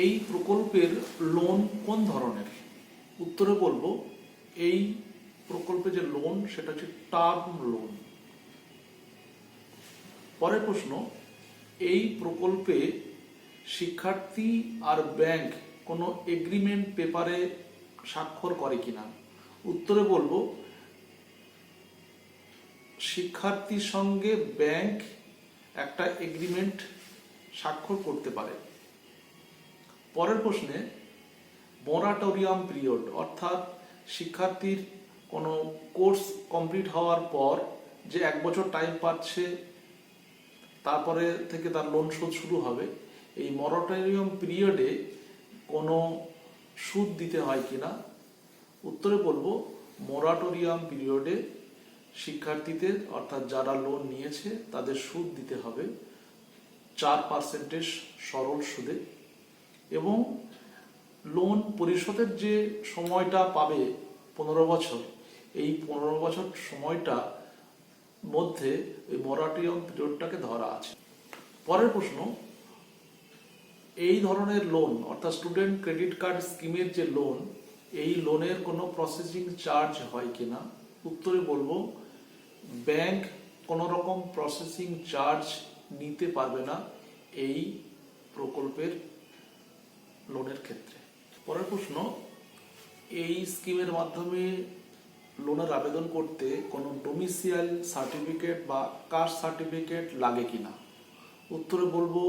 এই প্রকল্পের লোন কোন ধরনের? উত্তরে বলবো, এই প্রকল্পে যে লোন সেটা হচ্ছে টার্ম লোন। পরের প্রশ্ন, এই প্রকল্পে শিক্ষার্থী আর ব্যাংক কোনো এগ্রিমেন্ট পেপারে স্বাক্ষর করে কিনা? উত্তরে বলবো, শিক্ষার্থীর সঙ্গে ব্যাংক একটা এগ্রিমেন্ট স্বাক্ষর করতে পারে। পরের প্রশ্নে, মোরাটোরিয়াম পিরিয়ড অর্থাৎ শিক্ষার্থীর কোনো কোর্স কমপ্লিট হওয়ার পর যে 1 বছর টাইম পাচ্ছে তারপরে থেকে তার লোন শোধ শুরু হবে, এই মোরাটোরিয়াম পিরিয়ডে কোনো সুদ দিতে হয় কিনা? উত্তরে বলবো, মোরাটোরিয়াম পিরিয়ডে শিক্ষার্থীদের অর্থাৎ যারা লোন নিয়েছে তাদের সুদ দিতে হবে 4% সরল সুদে, এবং লোন পরিশোধের যে সময়টা পাবে 15 বছর, এই 15 বছর সময়টা মধ্যে এই মোরাটোরিয়াম পিরিয়ডটাকে ধরা আছে। পরের প্রশ্ন, এই ধরনের লোন অর্থাৎ স্টুডেন্ট ক্রেডিট কার্ড স্কিমের যে লোন, এই লোনের কোনো প্রসেসিং চার্জ হয় কিনা? উত্তরে বলবো, ব্যাংক কোনো রকম প্রসেসিং চার্জ নিতে পারবে না এই প্রকল্পের লোনের ক্ষেত্রে। পরের প্রশ্ন, এই স্কিমের মাধ্যমে লোনের আবেদন করতে কোনো ডোমিসাইল সার্টিফিকেট বা কাস্ট সার্টিফিকেট লাগে কিনা? উত্তরে বলবো,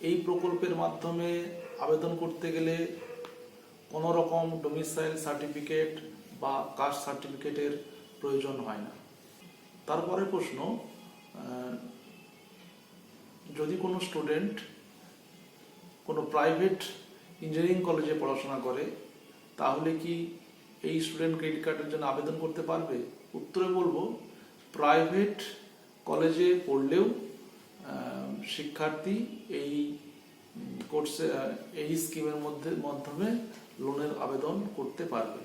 এই প্রকল্পের মাধ্যমে আবেদন করতে গেলে কোনো রকম ডোমিসাইল সার্টিফিকেট বা কাস্ট সার্টিফিকেটের প্রয়োজন হয় না। তারপরে প্রশ্ন, যদি কোনো স্টুডেন্ট কোনো প্রাইভেট ইঞ্জিনিয়ারিং কলেজে পড়াশোনা করে তাহলে কি এই স্টুডেন্ট ক্রেডিট কার্ডের জন্য আবেদন করতে পারবে? উত্তরে বলবো, প্রাইভেট কলেজে পড়লেও শিক্ষার্থী এই কোর্সে এই স্কিমের মাধ্যমে লোনের আবেদন করতে পারবে।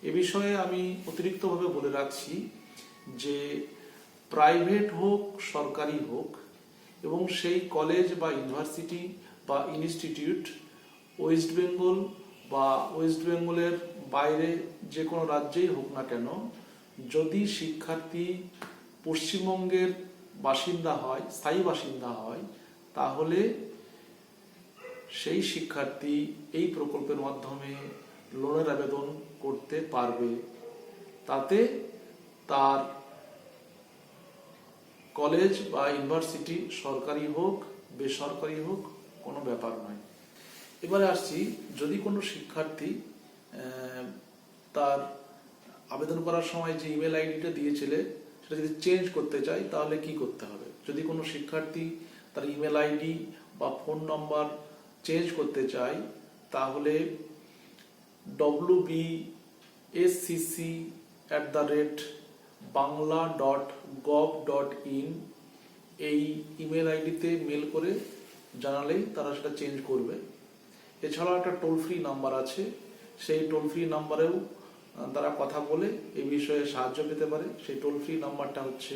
এ বিষয়ে আমি অতিরিক্তভাবে বলে রাখছি যে প্রাইভেট হোক সরকারি হোক, এবং সেই কলেজ বা ইউনিভার্সিটি বা ইনস্টিটিউট ওয়েস্ট বেঙ্গল বা ওয়েস্ট বেঙ্গলের বাইরে যে কোনো রাজ্যেই হোক না কেন, যদি শিক্ষার্থী পশ্চিমবঙ্গের বাসিন্দা হয়, স্থায়ী বাসিন্দা হয়, তাহলে সেই শিক্ষার্থী এই প্রকল্পের মাধ্যমে লোনের আবেদন করতে পারবে। তাতে তার কলেজ বা ইউনিভার্সিটি সরকারি হোক বেসরকারি হোক কোনো ব্যাপার নয়। এবারে আসছি, যদি কোনো শিক্ষার্থী তার আবেদন করার সময় যে ইমেল আইডিটা দিয়েছিলে সেটা যদি চেঞ্জ করতে চায় তাহলে কি করতে হবে? যদি কোনো শিক্ষার্থী তার ইমেল আইডি বা ফোন নম্বর চেঞ্জ করতে চায় তাহলে wbscc@bangla.gov.in এই ইমেল আইডিতে মেল করে জানালেই তারা সেটা চেঞ্জ করবে। এছাড়াও একটা টোল ফ্রি নাম্বার আছে, সেই টোল ফ্রি নাম্বারেও তারা কথা বলে এই বিষয়ে সাহায্য পেতে পারে। সেই টোল ফ্রি নাম্বারটা হচ্ছে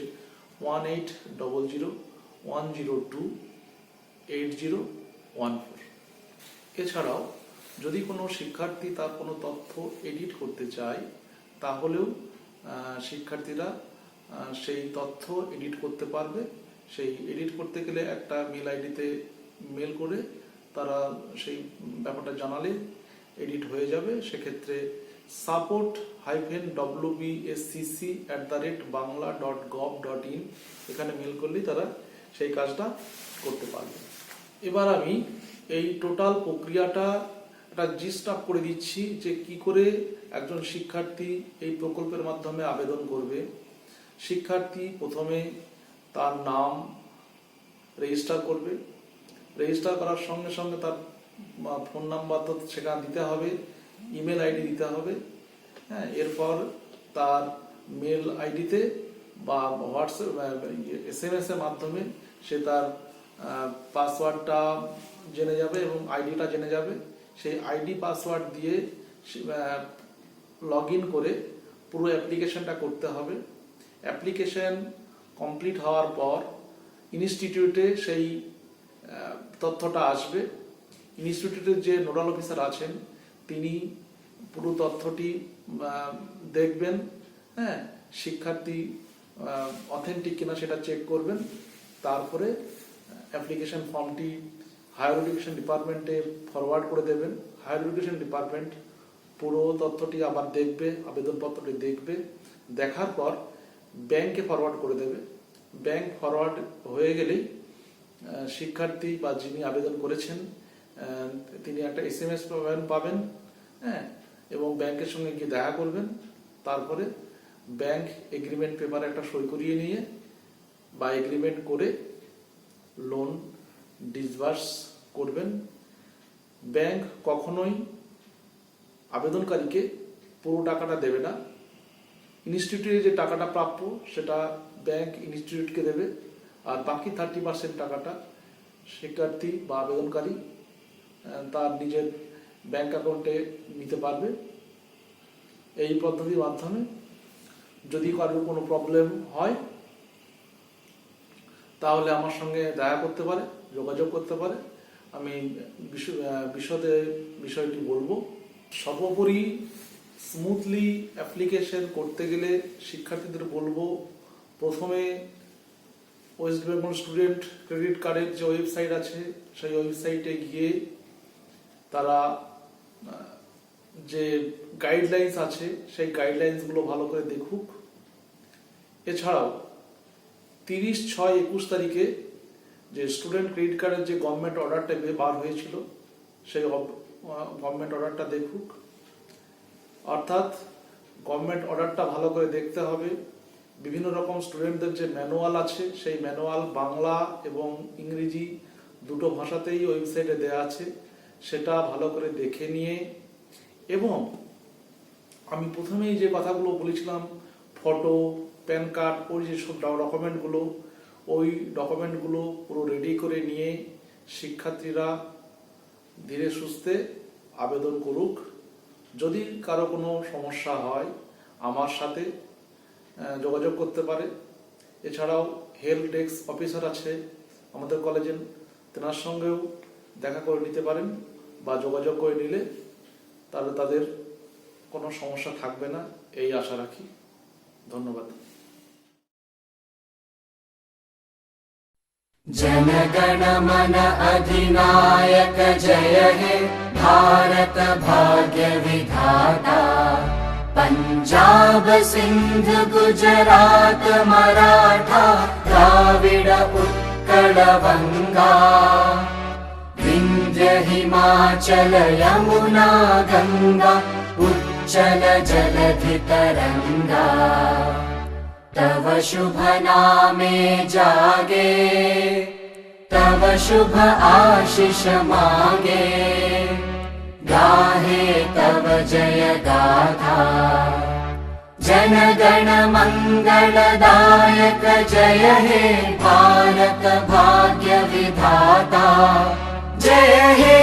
1800-102-8014। এছাড়াও যদি কোনো শিক্ষার্থী তার কোনো তথ্য এডিট করতে চায় তাহলেও শিক্ষার্থীরা সেই তথ্য এডিট করতে পারবে। সেই এডিট করতে গেলে একটা মেল আইডিতে মেল করে তারা সেই ব্যাপারটা জানালে এডিট হয়ে যাবে। সেক্ষেত্রে support-wbscc@bangla.gov.in এখানে মেল করলেই তারা সেই কাজটা করতে পারবে। এবার আমি এই টোটাল প্রক্রিয়াটা একটা জিস্ট আপ করে দিচ্ছি যে কি করে একজন শিক্ষার্থী এই প্রকল্পের মাধ্যমে আবেদন করবে। শিক্ষার্থী প্রথমে তার নাম রেজিস্টার করবে। রেজিস্টার করার সঙ্গে সঙ্গে তার ফোন নাম্বার তো সেখানে দিতে হবে, ইমেল আইডি দিতে হবে। হ্যাঁ, এরপর তার মেল আইডিতে বা হোয়াটসঅ্যাপ SMS এর মাধ্যমে সে তার পাসওয়ার্ডটা জেনে যাবে এবং আইডিটা জেনে যাবে। সেই আইডি পাসওয়ার্ড দিয়ে লগ ইন করে পুরো অ্যাপ্লিকেশনটা করতে হবে। অ্যাপ্লিকেশন কমপ্লিট হওয়ার পর ইনস্টিটিউটে সেই তথ্যটা আসবে। ইনস্টিটিউটের যে নোডাল অফিসার আছেন তিনি পুরো তথ্যটি দেখবেন। হ্যাঁ, শিক্ষার্থী অথেন্টিক কিনা সেটা চেক করবেন। তারপরে অ্যাপ্লিকেশন ফর্মটি হায়ার এডুকেশন ডিপার্টমেন্টে ফরওয়ার্ড করে দেবেন। হায়ার এডুকেশন ডিপার্টমেন্ট পুরো তথ্যটি আবার দেখবে, আবেদনপত্রটি দেখবে। দেখার পর ব্যাংকে ফরওয়ার্ড করে দেবে। ব্যাংক ফরওয়ার্ড হয়ে গেলেই শিক্ষার্থী বা যিনি আবেদন করেছেন তিনি একটা SMS পাবেন। হ্যাঁ, এবং ব্যাংকের সঙ্গে গিয়ে দেখা করবেন। তারপরে ব্যাংক এগ্রিমেন্ট পেপারে একটা সই করিয়ে নিয়ে বা এগ্রিমেন্ট করে লোন ডিসবার্স করবেন। ব্যাংক কখনোই আবেদনকারীকে পুরো টাকাটা দেবে না। ইনস্টিটিউটে যে টাকাটা প্রাপ্য সেটা ব্যাংক ইনস্টিটিউটকে দেবে, আর বাকি 30% টাকাটা শিক্ষার্থী বা আবেদনকারী তার নিজের ব্যাংক অ্যাকাউন্টে নিতে পারবে। এই পদ্ধতির মাধ্যমে যদি কারোর কোনো প্রবলেম হয় তাহলে আমার সঙ্গে দেখা করতে পারে, যোগাযোগ করতে পারে। আমি বিশদে বিষয়টি বলবো। সর্বোপরি স্মুথলি অ্যাপ্লিকেশন করতে গেলে শিক্ষার্থীদের বলবো প্রথমে ওয়েস্ট বেঙ্গল স্টুডেন্ট ক্রেডিট কার্ডের যে ওয়েবসাইট আছে সেই ওয়েবসাইটে গিয়ে তারা যে গাইডলাইন্স আছে সেই গাইডলাইন্সগুলো ভালো করে দেখুক। এছাড়াও 30/6/21 তারিখে যে স্টুডেন্ট ক্রেডিট কার্ডের যে গভর্নমেন্ট অর্ডারটা বার হয়েছিল সেই গভর্নমেন্ট অর্ডারটা দেখুক। অর্থাৎ গভর্নমেন্ট অর্ডারটা ভালো করে দেখতে হবে। বিভিন্ন রকম স্টুডেন্টদের যে ম্যানুয়াল আছে সেই ম্যানুয়াল বাংলা এবং ইংরেজি দুটো ভাষাতেই ওয়েবসাইটে দেওয়া আছে, সেটা ভালো করে দেখে নিয়ে, এবং আমি প্রথমেই যে কথাগুলো বলেছিলাম ফটো, প্যান কার্ড, ওই যে সব ডকুমেন্টগুলো, ওই ডকুমেন্টগুলো পুরো রেডি করে নিয়ে শিক্ষার্থীরা ধীরে সুস্থে আবেদন করুক। যদি কারো কোনো সমস্যা হয় আমার সাথে যোগাযোগ করতে পারে। এছাড়াও হেল্প ডেস্ক অফিসার আছে আমাদের কলেজে, তেনার সঙ্গেও দেখা করে নিতে পারেন বা যোগাযোগ করে নিলে তাহলে তাদের কোনো সমস্যা থাকবে না, এই আশা রাখি। ধন্যবাদ।
जनगण मन अधिनायक जय हे भारत भाग्य विधाता। पंजाब सिंध गुजरात मराठा द्राविड उत्कल बंगा। विंध्य हिमाचल यमुना गंगा उच्चल जलधि तरंगा। तव शुभ नामे जागे, तव शुभ आशीष मांगे। गाहे तव जय गाथा, जन गण मंगलदायक जय हे भारत भाग्य विधाता। जय हे